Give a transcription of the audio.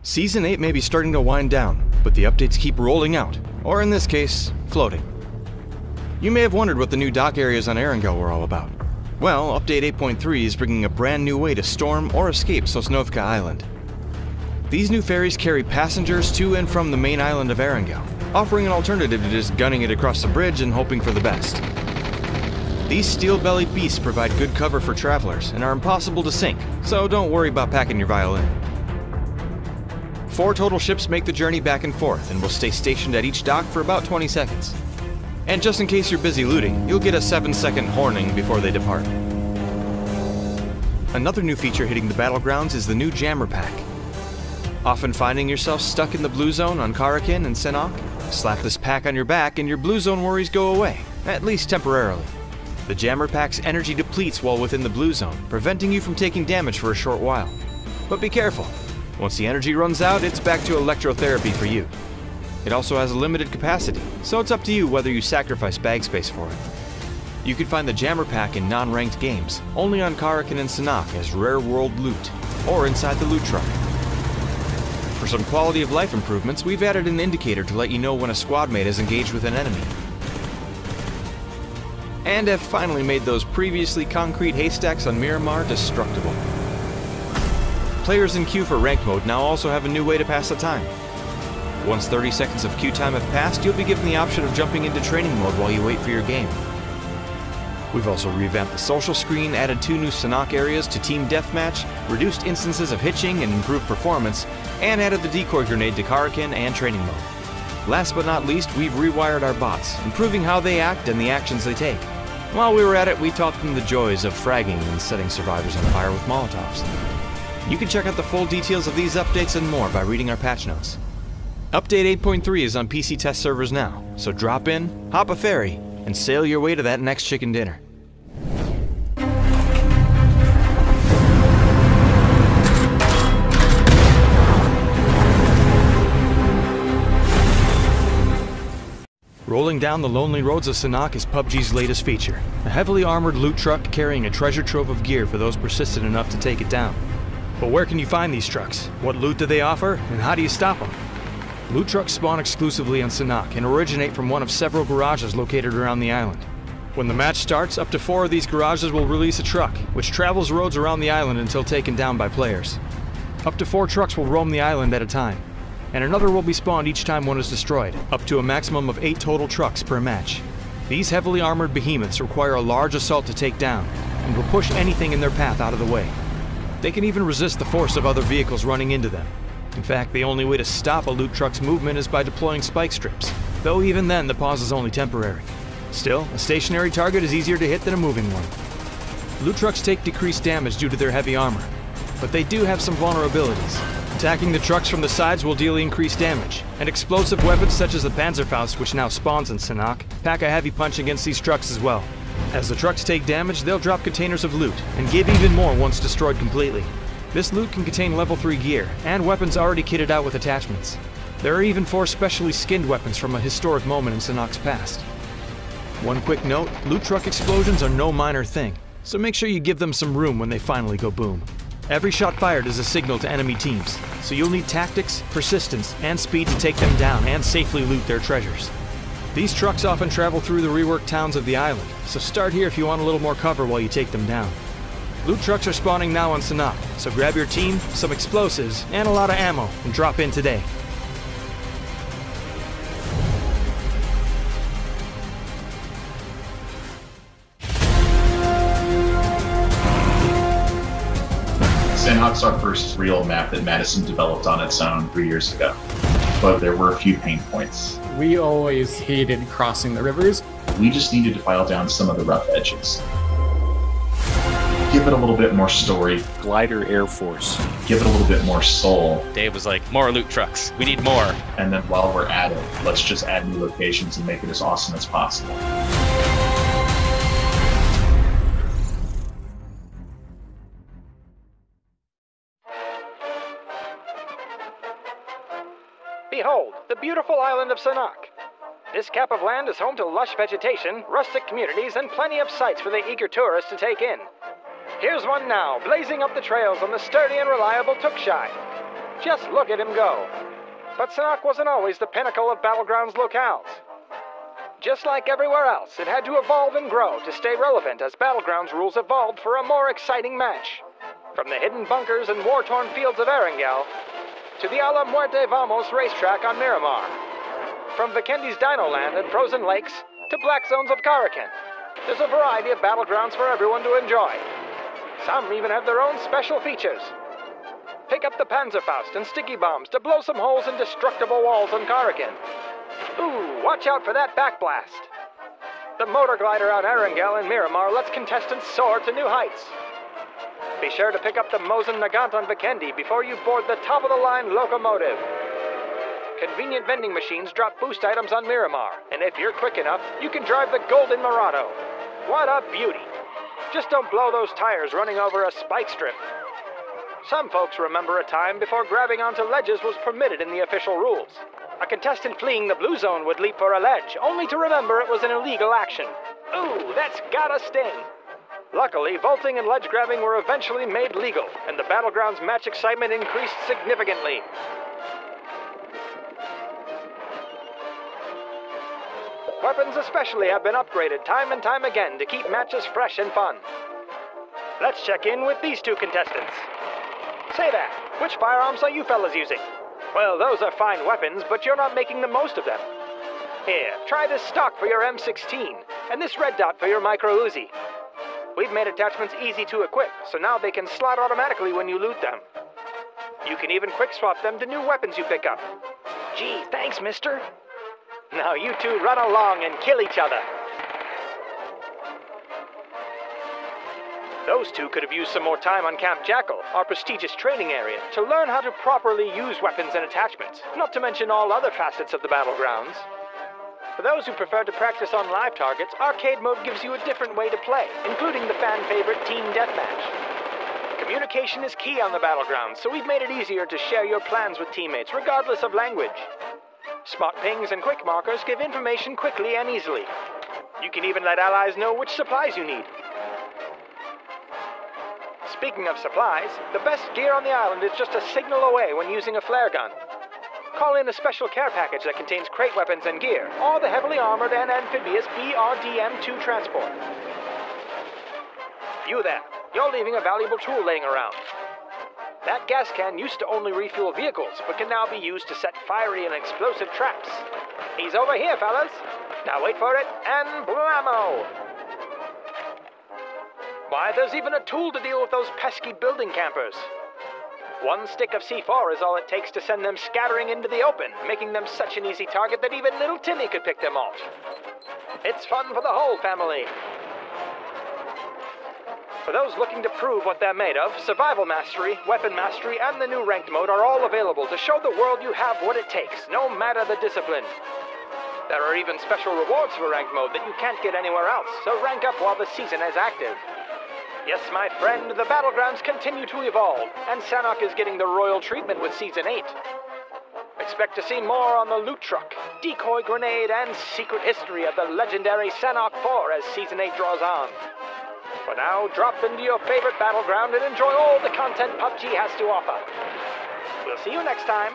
Season 8 may be starting to wind down, but the updates keep rolling out, or in this case, floating. You may have wondered what the new dock areas on Erangel were all about. Well, Update 8.3 is bringing a brand new way to storm or escape Sosnovka Island. These new ferries carry passengers to and from the main island of Erangel, offering an alternative to just gunning it across the bridge and hoping for the best. These steel-bellied beasts provide good cover for travelers and are impossible to sink, so don't worry about packing your violin. 4 total ships make the journey back and forth and will stay stationed at each dock for about 20 seconds. And just in case you're busy looting, you'll get a 7-second horning before they depart. Another new feature hitting the battlegrounds is the new jammer pack. Often finding yourself stuck in the blue zone on Karakin and Senok? Slap this pack on your back and your blue zone worries go away, at least temporarily. The jammer pack's energy depletes while within the blue zone, preventing you from taking damage for a short while. But be careful. Once the energy runs out, it's back to electrotherapy for you. It also has a limited capacity, so it's up to you whether you sacrifice bag space for it. You can find the jammer pack in non-ranked games, only on Karakin and Senok as rare world loot, or inside the loot truck. For some quality of life improvements, we've added an indicator to let you know when a squad mate is engaged with an enemy. And have finally made those previously concrete haystacks on Miramar destructible. Players in queue for ranked mode now also have a new way to pass the time. Once 30 seconds of queue time have passed, you'll be given the option of jumping into training mode while you wait for your game. We've also revamped the social screen, added 2 new Senok areas to Team Deathmatch, reduced instances of hitching and improved performance, and added the decoy grenade to Karakin and training mode. Last but not least, we've rewired our bots, improving how they act and the actions they take. While we were at it, we taught them the joys of fragging and setting survivors on fire with Molotovs. You can check out the full details of these updates and more by reading our patch notes. Update 8.3 is on PC test servers now, so drop in, hop a ferry, and sail your way to that next chicken dinner. Rolling down the lonely roads of Senok is PUBG's latest feature, a heavily armored loot truck carrying a treasure trove of gear for those persistent enough to take it down. But where can you find these trucks? What loot do they offer? And how do you stop them? Loot trucks spawn exclusively on Senok and originate from one of several garages located around the island. When the match starts, up to 4 of these garages will release a truck, which travels roads around the island until taken down by players. Up to 4 trucks will roam the island at a time, and another will be spawned each time one is destroyed, up to a maximum of 8 total trucks per match. These heavily armored behemoths require a large assault to take down, and will push anything in their path out of the way. They can even resist the force of other vehicles running into them. In fact, the only way to stop a loot truck's movement is by deploying spike strips, though even then the pause is only temporary. Still, a stationary target is easier to hit than a moving one. Loot trucks take decreased damage due to their heavy armor, but they do have some vulnerabilities. Attacking the trucks from the sides will deal increased damage, and explosive weapons such as the Panzerfaust, which now spawns in Senok, pack a heavy punch against these trucks as well. As the trucks take damage, they'll drop containers of loot, and give even more once destroyed completely. This loot can contain level 3 gear, and weapons already kitted out with attachments. There are even 4 specially skinned weapons from a historic moment in Senok's past. One quick note, loot truck explosions are no minor thing, so make sure you give them some room when they finally go boom. Every shot fired is a signal to enemy teams, so you'll need tactics, persistence, and speed to take them down and safely loot their treasures. These trucks often travel through the reworked towns of the island, so start here if you want a little more cover while you take them down. Loot trucks are spawning now on Senok, so grab your team, some explosives, and a lot of ammo, and drop in today. Senok's our first real map that Madison developed on its own 3 years ago, but there were a few pain points. We always hated crossing the rivers. We just needed to file down some of the rough edges. Give it a little bit more story. Glider Air Force. Give it a little bit more soul. Dave was like, more loot trucks. We need more. And then while we're at it, let's just add new locations and make it as awesome as possible. Behold, the beautiful island of Senok. This cap of land is home to lush vegetation, rustic communities, and plenty of sights for the eager tourists to take in. Here's one now, blazing up the trails on the sturdy and reliable Tukshai. Just look at him go. But Sanhok wasn't always the pinnacle of Battlegrounds locales. Just like everywhere else, it had to evolve and grow to stay relevant as Battlegrounds rules evolved for a more exciting match. From the hidden bunkers and war-torn fields of Erangel to the A la Muerte Vamos racetrack on Miramar. From Vikendi's Dino Land and frozen lakes to black zones of Karakin. There's a variety of Battlegrounds for everyone to enjoy. Some even have their own special features. Pick up the Panzerfaust and sticky bombs to blow some holes in destructible walls on Karakin. Ooh, watch out for that backblast. The motor glider on Erangel and Miramar lets contestants soar to new heights. Be sure to pick up the Mosin Nagant on Vikendi before you board the top-of-the-line locomotive. Convenient vending machines drop boost items on Miramar, and if you're quick enough, you can drive the Golden Murado. What a beauty! Just don't blow those tires running over a spike strip. Some folks remember a time before grabbing onto ledges was permitted in the official rules. A contestant fleeing the blue zone would leap for a ledge, only to remember it was an illegal action. Ooh, that's gotta sting! Luckily, vaulting and ledge grabbing were eventually made legal, and the Battlegrounds match excitement increased significantly. Weapons especially have been upgraded time and time again to keep matches fresh and fun. Let's check in with these two contestants. Say that, which firearms are you fellas using? Well, those are fine weapons, but you're not making the most of them. Here, try this stock for your M16, and this red dot for your micro Uzi. We've made attachments easy to equip, so now they can slot automatically when you loot them. You can even quick swap them to new weapons you pick up. Gee, thanks, mister. Now you two run along and kill each other. Those two could have used some more time on Camp Jackal, our prestigious training area, to learn how to properly use weapons and attachments, not to mention all other facets of the Battlegrounds. For those who prefer to practice on live targets, arcade mode gives you a different way to play, including the fan-favorite Team Deathmatch. Communication is key on the Battlegrounds, so we've made it easier to share your plans with teammates, regardless of language. Smart pings and quick markers give information quickly and easily. You can even let allies know which supplies you need. Speaking of supplies, the best gear on the island is just a signal away when using a flare gun. Call in a special care package that contains crate weapons and gear, or the heavily armored and amphibious BRDM-2 transport. You there, you're leaving a valuable tool laying around. That gas can used to only refuel vehicles, but can now be used to set fiery and explosive traps. He's over here, fellas. Now wait for it, and blammo! Why, there's even a tool to deal with those pesky building campers. One stick of C4 is all it takes to send them scattering into the open, making them such an easy target that even little Timmy could pick them off. It's fun for the whole family. For those looking to prove what they're made of, Survival Mastery, Weapon Mastery, and the new Ranked Mode are all available to show the world you have what it takes, no matter the discipline. There are even special rewards for Ranked Mode that you can't get anywhere else, so rank up while the season is active. Yes, my friend, the Battlegrounds continue to evolve, and Sanhok is getting the royal treatment with Season 8. Expect to see more on the loot truck, decoy grenade, and secret history of the legendary Sanhok 4 as Season 8 draws on. For now, drop into your favorite battleground and enjoy all the content PUBG has to offer. We'll see you next time.